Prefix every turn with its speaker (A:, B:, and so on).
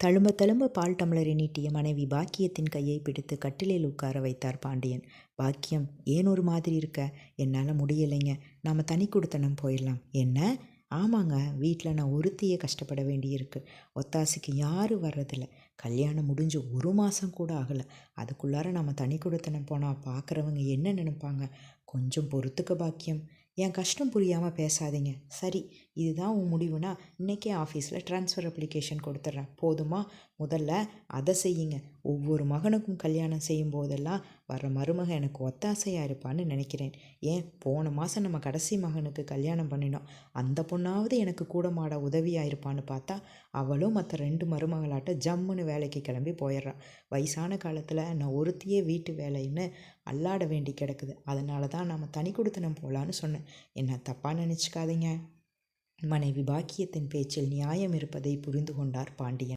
A: தழும்ப தழும்ப பால் டம்ளரை நீட்டிய மனைவி பாக்கியத்தின் கையை பிடித்து கட்டிலில் உட்கார வைத்தார் பாண்டியன். பாக்கியம், ஏன் ஒரு மாதிரி இருக்க? என்னால் முடியலைங்க. நாம் தனி குடித்தனம் போயிடலாம். என்ன? ஆமாங்க, வீட்டில் நான் ஒருத்தியே கஷ்டப்பட வேண்டியிருக்கு. ஒத்தாசைக்கு யாரும் வர்றதில்ல. கல்யாணம் முடிஞ்சு 1 மாதம் கூட ஆகலை. அதுக்குள்ளார நம்ம தனி குடித்தனம் போனால் பார்க்குறவங்க என்ன நினைப்பாங்க? கொஞ்சம் பொறுத்துக்க பாக்கியம். என் கஷ்டம் புரியாமல் பேசாதீங்க. சரி, இதுதான் உன் முடிவுனா இன்றைக்கே ஆஃபீஸில் ட்ரான்ஸ்ஃபர் அப்ளிகேஷன் கொடுத்துட்றேன். போதுமா? முதல்ல அதை செய்யுங்க. ஒவ்வொரு மகனுக்கும் கல்யாணம் செய்யும் போதெல்லாம் வர்ற மருமக எனக்கு ஒத்தாசையாக இருப்பான்னு நினைக்கிறேன். ஏன், போன மாதம் நம்ம கடைசி மகனுக்கு கல்யாணம் பண்ணினோம். அந்த பொண்ணாவது எனக்கு கூட மாட உதவியாக இருப்பான்னு பார்த்தா அவளும் மற்ற 2 மருமகளாட்ட ஜம்முன்னு வேலைக்கு கிளம்பி போயிடுறான். வயசான காலத்தில் நான் ஒருத்தியே வீட்டு வேலைன்னு அல்லாட வேண்டி கிடக்குது. அதனால தான் நம்ம தனி குடித்தனம் போகலான்னு சொன்னேன். என்ன தப்பாக நினச்சிக்காதீங்க. மனைவி பாக்கியத்தின் பேச்சில் நியாயம் இருப்பதை புரிந்து கொண்டார் பாண்டியன்.